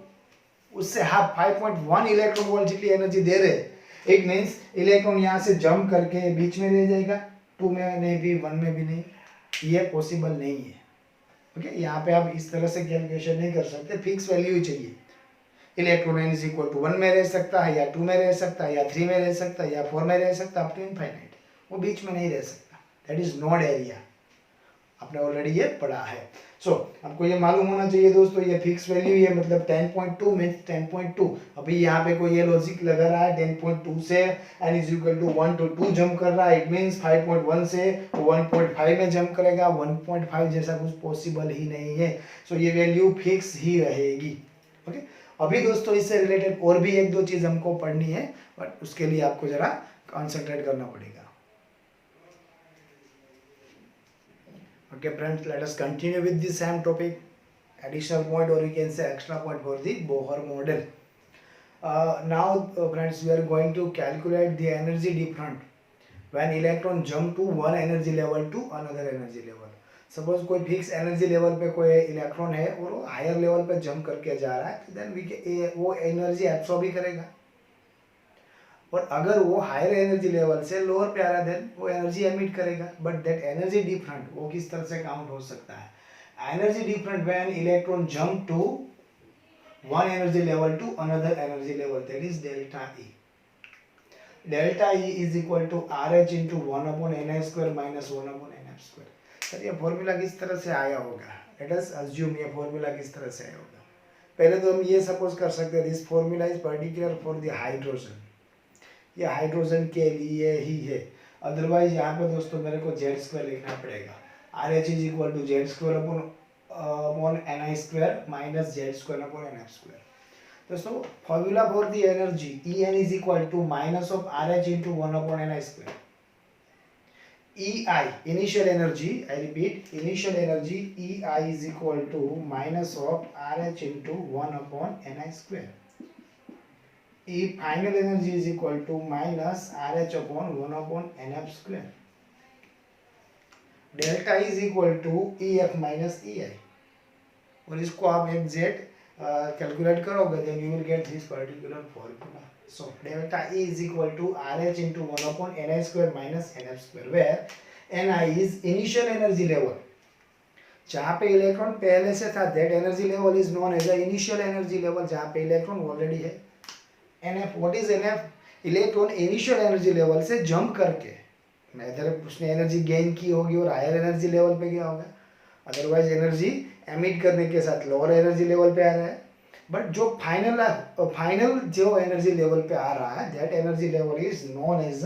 Speaker 1: उससे हाफ 5.1 इलेक्ट्रॉन वोल्ट जितनी एनर्जी दे रहे. इट मीन्स इलेक्ट्रॉन यहाँ से जंप करके बीच में रह जाएगा, 2 में नहीं भी 1 में भी नहीं. ये पॉसिबल नहीं है. ओके, यहाँ पे आप इस तरह से कैलकुलेशन नहीं कर सकते, फिक्स वैल्यू ही चाहिए. Electron n is equal to 1 में रह सकता है या 2 में रह सकता है या 3 में रह सकता है या 4 में रह सकता है, अप टू इनफाइनाइट. वो बीच में नहीं रह सकता. That is node area. आपने ऑलरेडी ये पढ़ा है. सो आपको ये मालूम होना चाहिए दोस्तों, ये फिक्स वैल्यू है. मतलब 10.2 मीन्स 10.2. अभी यहाँ पे कोई ये लॉजिक लगा रहा है 10.2 से n is equal to 1 to 2 jump कर रहा है. इट मीन्स 5.1 से 1.5 में जंप करेगा. 1.5 जैसा कुछ पॉसिबल ही नहीं है. सो ये वैल्यू फिक्स ही रहेगी. ओके, अभी दोस्तों इससे रिलेटेड और भी एक दो चीज हमको पढ़नी है बट उसके लिए आपको जरा कॉन्सेंट्रेट करना पड़ेगा. Okay friends, let us continue with the same topic, additional point or you can say extra point for the Bohr model. Now friends, we are going to calculate the energy difference when electron jump to one energy level to another energy level. Suppose कोई फिक्स एनर्जी लेवल पे कोई इलेक्ट्रॉन है और वो हायर लेवल पे जंप करके जा रहा है तो देन वो एनर्जी एब्सॉर्ब ही करेगा. और अगर वो हायर एनर्जी लेवल से लोअर पे आ रहा है देन वो एनर्जी एमिट करेगा. बट दैट एनर्जी डिफरेंट वो किस तरह से काउंट हो सकता है, energy different when electron jump to one energy level to another energy level, that is delta E. Delta E is equal to RH into 1/ni² minus 1/nf². Sir ये फॉर्मूला किस तरह से आया होगा, लेट अस अज्यूम ये फॉर्मूला किस तरह से आया होगा. पहले तो हम ये सपोज कर सकते हैं this formula is particular for the hydrogen. ये हाइड्रोजन के लिए ही है. अदरवाइज यहाँ पे दोस्तों मेरे को Z² लिखना पड़ेगा. RH is equal to Z² minus Z²/nf². दोस्तों formula for the energy En is equal to minus of RH into 1/ni². EI initial energy, I repeat initial energy EI is equal to minus of RH into 1/ni². E final energy is equal to minus RH upon 1/nf². Delta is equal to EF minus EI. और इसको आप एग्जैक्ट कैलकुलेट करोगे then you will get this particular formula. So delta E is equal to RH into 1/ni² minus nf², where Ni is initial energy level. जहाँ पे इलेक्ट्रॉन पहले से था that energy level is known as a initial energy level, जहाँ पे इलेक्ट्रॉन ऑलरेडी है. NF, what is NF? Electron initial energy level से जंप करके इधर उसने एनर्जी गेन की होगी और हायर एनर्जी लेवल पे गया होगा. अदरवाइज एनर्जी एमिट करने के साथ लोअर एनर्जी लेवल पे आ रहा है. बट जो फाइनल जो एनर्जी लेवल पे आ रहा है that energy level is known as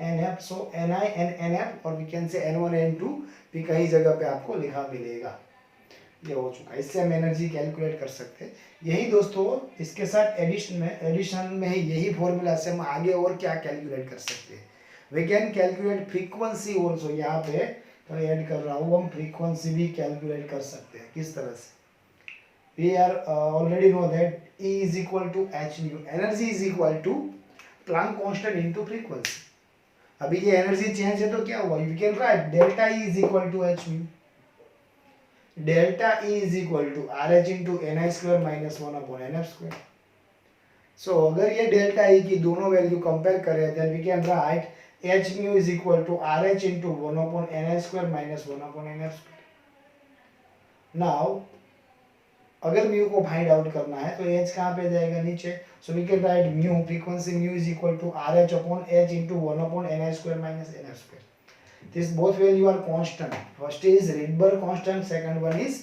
Speaker 1: NF. सो Ni and NF और we can say N1 N2 भी कई जगह पे आपको लिखा मिलेगा. ये हो चुका है. इससे हम एनर्जी कैलकुलेट कर सकते हैं. यही दोस्तों इसके साथ एडिशन में ही यही फॉर्मूला से हम आगे और क्या कैलकुलेट कर सकते हैं. We can calculate frequency also. यहाँ पे ऐड कर रहा हूँ, हम फ्रीक्वेंसी भी कैलकुलेट कर सकते हैं. किस तरह से? We are already know that E is equal to h mu. Energy is equal to Planck constant into frequency. अभी ये एनर्जी चेंज है तो क्या हुआ, you can write delta E is equal to h mu. Delta E is equal to R H into n i square minus 1/nf²। So अगर ये डेल्टा ई की दोनों वैल्यू कंपेयर करें then we can write h mu is equal to R H into 1/ni² minus 1/nf²। Now अगर म्यू को फाइंड आउट करना है तो एच कहाँ पे जाएगा, नीचे। So we can write mu, frequency mu is equal to R H upon h into 1/ni² minus nf²। This both value are constant. First is Rydberg constant, second one is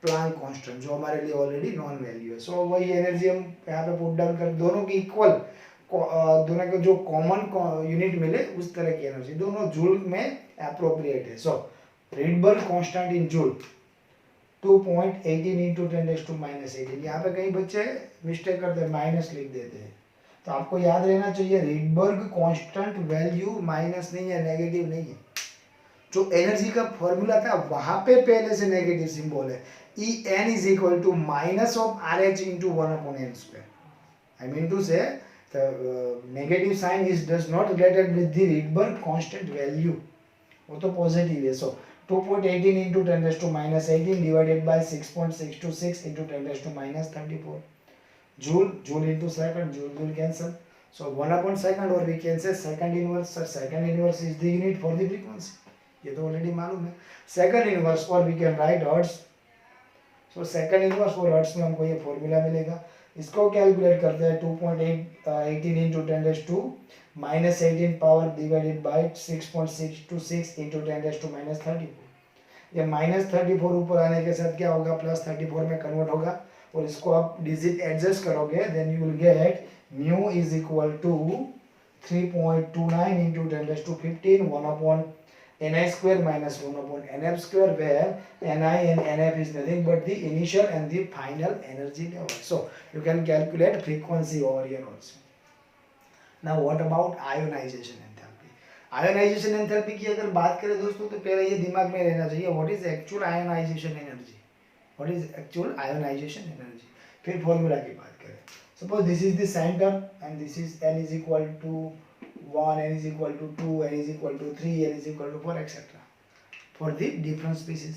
Speaker 1: Planck constant, जो हमारे लिए ऑलरेडी नॉन वैल्यू है। सो वही एनर्जी हम यहाँ पे पुट डाउन कर, दोनों की इक्वल, दोनों को जो कॉमन यूनिट मिले उस तरह की एनर्जी, दोनों जूल में अप्रोप्रिएट है। सो Rydberg constant in joule 2.18 into 10⁻⁻18। यहाँ पे कई बच्चे मिस्टेक करते हैं, माइनस लिख देते हैं, तो आपको याद रहना चाहिए रिडबर्ग कांस्टेंट वैल्यू माइनस नहीं है, नेगेटिव नहीं है। जो एनर्जी का फॉर्मूला था वहां पे पहले से नेगेटिव सिंबल है। E n is equal to minus of r H into 1/n²। I mean to say negative sign is does not related with the Rydberg constant value, वो तो पॉजिटिव है। सो 2.18 into 10⁻⁻18 divided by 6.626 into 10⁻34 joule into second, joule cancel, so 1/second, or we can say second inverse। sir, second inverse is the unit for the frequency, ये तो ऑलरेडी मालूम है। second inverse, or we can write hertz। so second inverse और hertz में हमको ये फॉर्मूला मिलेगा, इसको कैलकुलेट करते हैं। 2.18 into 10⁻⁻18 power divided by 6.626 into 10⁻34। ये -34 ऊपर आने के साथ क्या होगा, +34 में कन्वर्ट होगा, और इसको आप डिजिट एडजस्ट करोगे then you will get mu is equal to 3.29 into 10⁻15 1/ni² minus 1/nf², where ni and nf is nothing but the initial and the final energy level। so you can calculate frequency over here also। now what about ionization enthalpy? ionization enthalpy की अगर बात करें दोस्तों तो पहले ये दिमाग में रहना चाहिए, what is actual ionization energy, what is actual ionization energy। फिर फॉर्मूला की बात करें, suppose this is the center and this is n is equal to 1, n is equal to 2, n is equal to 3, n is equal to 4, etc. for the different species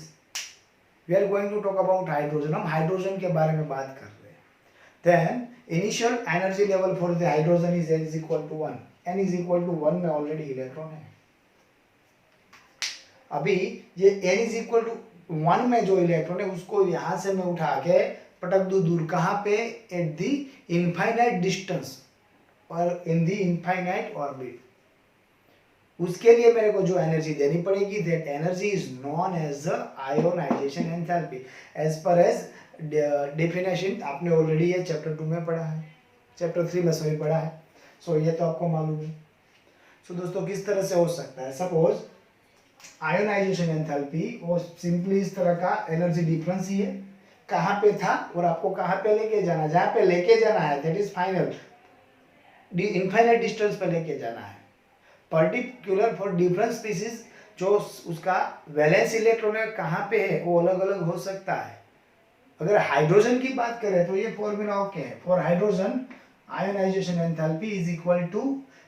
Speaker 1: we are going to talk about hydrogen। हम हाइड्रोजन के बारे में बात कर रहे हैं। then initial energy level for the hydrogen is n is equal to 1, n is equal to 1 में ऑलरेडी इलेक्ट्रॉन है। अभी ये n is equal to 1 में जो इलेक्ट्रॉन है उसको यहाँ से मैं उठा के पटक दूं दूर, कहाँ पे, एट द इनफाइनाइट डिस्टेंस और इन द इनफाइनाइट ऑर्बिट। उसके लिए मेरे को जो एनर्जी देनी पड़ेगी that energy is known as ionization enthalpy as per as definition आपने ऑलरेडी ये चैप्टर 2 में पढ़ा है, चैप्टर 3 में सॉरी पढ़ा है। सो ये तो आपको मालूम है। सो दोस्तों किस तरह से हो सकता है, सपोज आयोनाइजेशन एंथैल्पी वो सिंपली इस तरह का एनर्जी डिफरेंस ही है, कहाँ पे था और आपको कहाँ पे लेके जाना, जहाँ पे लेके जाना है that is final infinite distance पे लेके जाना है। पर्टिकुलर फॉर डिफरेंट स्पीसीज जो उसका वैलेंस इलेक्ट्रॉन है कहाँ पे है वो अलग अलग हो सकता है। अगर हाइड्रोजन की बात करें तो ये फॉर्मूला ओके है, for hydrogen ionization enthalpy is equal to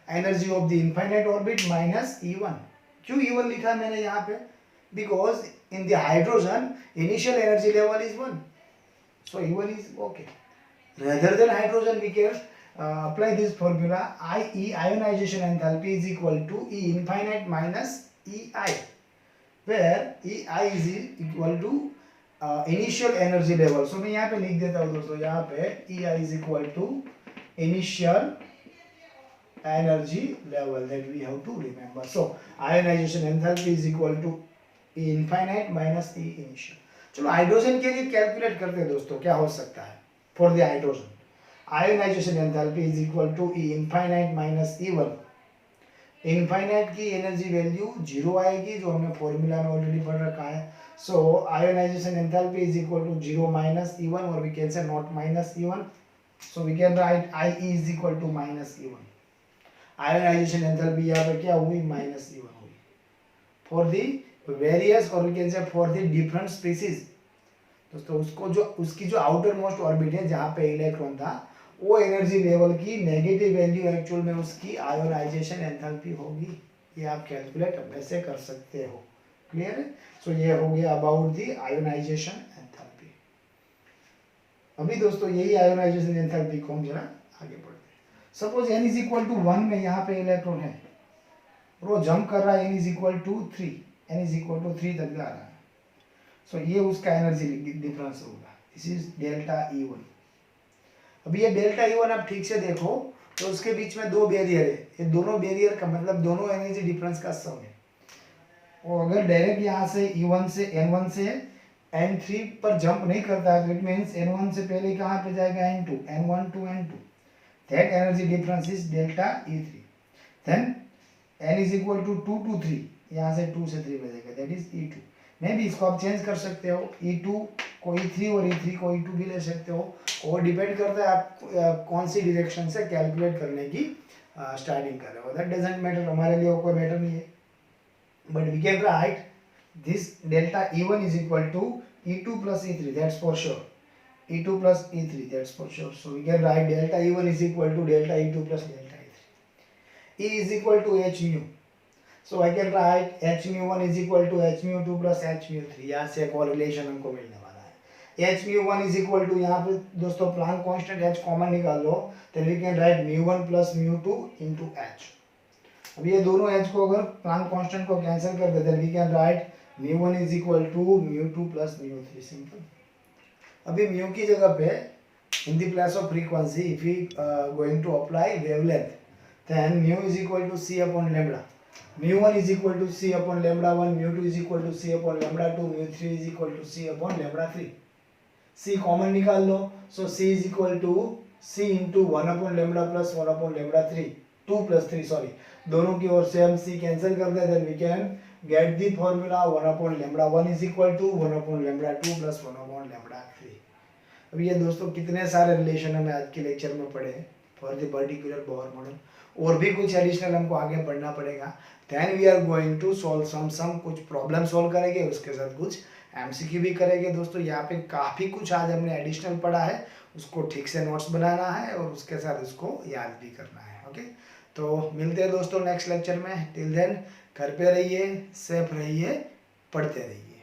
Speaker 1: energy of the infinite orbit minus E1। क्यों E1 लिखा मैंने यहाँ पे, because in the hydrogen initial energy level is 1, so E1 is okay। rather than hydrogen we can apply this formula, IE ionization enthalpy is equal to E infinite minus EI, where EI is equal to initial energy level। so मैं यहाँ पे लिख देता हूँ दोस्तों, यहाँ पे EI is equal to initial energy level that we have to remember। so ionization enthalpy is equal to E infinite minus E initial। चलो हाइड्रोजन के लिए कैलकुलेट करते हैं दोस्तों, क्या हो सकता है for the hydrogen. Ionization enthalpy is equal to E infinite minus E1। Infinite की एनर्जी वैल्यू 0 आएगी जो हमने फॉर्मूला में ऑलरेडी पढ़ रखा है। So ionization enthalpy is equal to 0 minus E1, और we can say not minus E1, so we can write IE is equal to minus E1। Ionization enthalpy यहाँ पे क्या हुई, माइनस E1 हुई फॉर द वेरियस, और we can say for the different species. दोस्तों उसको जो उसकी जो आउटर मोस्ट ऑर्बिट है जहाँ पे इलेक्ट्रॉन था वो एनर्जी लेवल की नेगेटिव वैल्यू एक्चुअल में उसकी आयोनाइजेशन एंथैल्पी होगी। ये आप कैलकुलेट वैसे कर सकते हो, क्लियर है? सो ये हो गया अबाउट द आयोनाइजेशन एंथैल्पी। अभी दोस्तों यही आयोनाइजेशन एंथैल्पी को हम जरा आगे बढ़ते हैं। Suppose n is equal to 1 में यहाँ पे इलेक्ट्रॉन है और वो जंप कर रहा है n is equal to 3, n is equal to 3 तक जा रहा है। सो ये उसका एनर्जी डिफरेंस होगा, दिस इज डेल्टा E1। अभी ये डेल्टा E1 आप ठीक से देखो तो उसके बीच में दो बैरियर है, ये दोनों बैरियर का मतलब दोनों एनर्जी डिफरेंस का सम है। और अगर डायरेक्ट यहाँ से E1 से N1 से N3 पर जंप नहीं करता है तो इट मीन्स N1 से पहले कहाँ पे जाएगा N2, N1 to N2, that energy difference is delta E3। then n is equal to 2 to 3, यहाँ से 2 से 3 बजेगा, that is E2। मैं भी इसको आप चेंज कर सकते हो, E2 को E3 और E3 को E2 भी ले सकते हो, और डिपेंड करता है आप कौन सी डायरेक्शन से कैलकुलेट करने की स्टार्टिंग कर रहे हो, दैट डजंट मैटर, हमारे लिए कोई मैटर नहीं है। But we can write this delta E1 is equal to E2 plus E3, that's for sure, E2 plus E3, that's for sure। so we can write delta E1 is equal to delta E2 plus delta E3। E is equal to h mu, so I can write h mu1 is equal to h mu2 plus h mu3। यहाँ से कोरिलेशन हमको मिलने वाला है। h mu1 is equal to, यहाँ पे दोस्तों प्लांक कांस्टेंट h कॉमन निकाल लो, then we can write mu1 plus mu2 into h। अब ये दोनों h को अगर प्लांक कांस्टेंट को कैंसिल कर दे then we can write mu1 is equal to mu2 plus mu3, simple. अभी mu की जगह पे in the place of frequency if we going to apply wavelength then mu is equal to c upon lambda, mu1 is equal to c upon lambda 1, mu2 is equal to c upon lambda 2, mu3 is equal to c upon lambda 3। c common निकाल लो, so c is equal to c into 1 upon lambda plus 1 upon lambda 3, 2 plus 3 sorry, दोनों की ओर से हम c कैंसिल कर दे then we can get the formula 1 upon lambda 1 is equal to 1 upon lambda 2 plus 1 upon lambda 3। अब ये दोस्तों कितने सारे रिलेशन हमें आज के लेक्चर में पढ़े हैं for the particular Bohr model, और भी कुछ एडिशनल हमको आगे पढ़ना पड़ेगा। Then we are going to solve some कुछ प्रॉब्लम सॉल्व करेंगे, उसके साथ कुछ एमसीक्यू भी करेंगे। दोस्तों यहाँ पे काफ़ी कुछ आज हमने एडिशनल पढ़ा है, उसको ठीक से नोट्स बनाना है और उसके साथ उसको याद भी करना है। ओके, तो मिलते हैं दोस्तों नेक्स्ट लेक्चर में। टिल देन घर पे रहिए, सेफ रहिए, पढ़ते रहिए।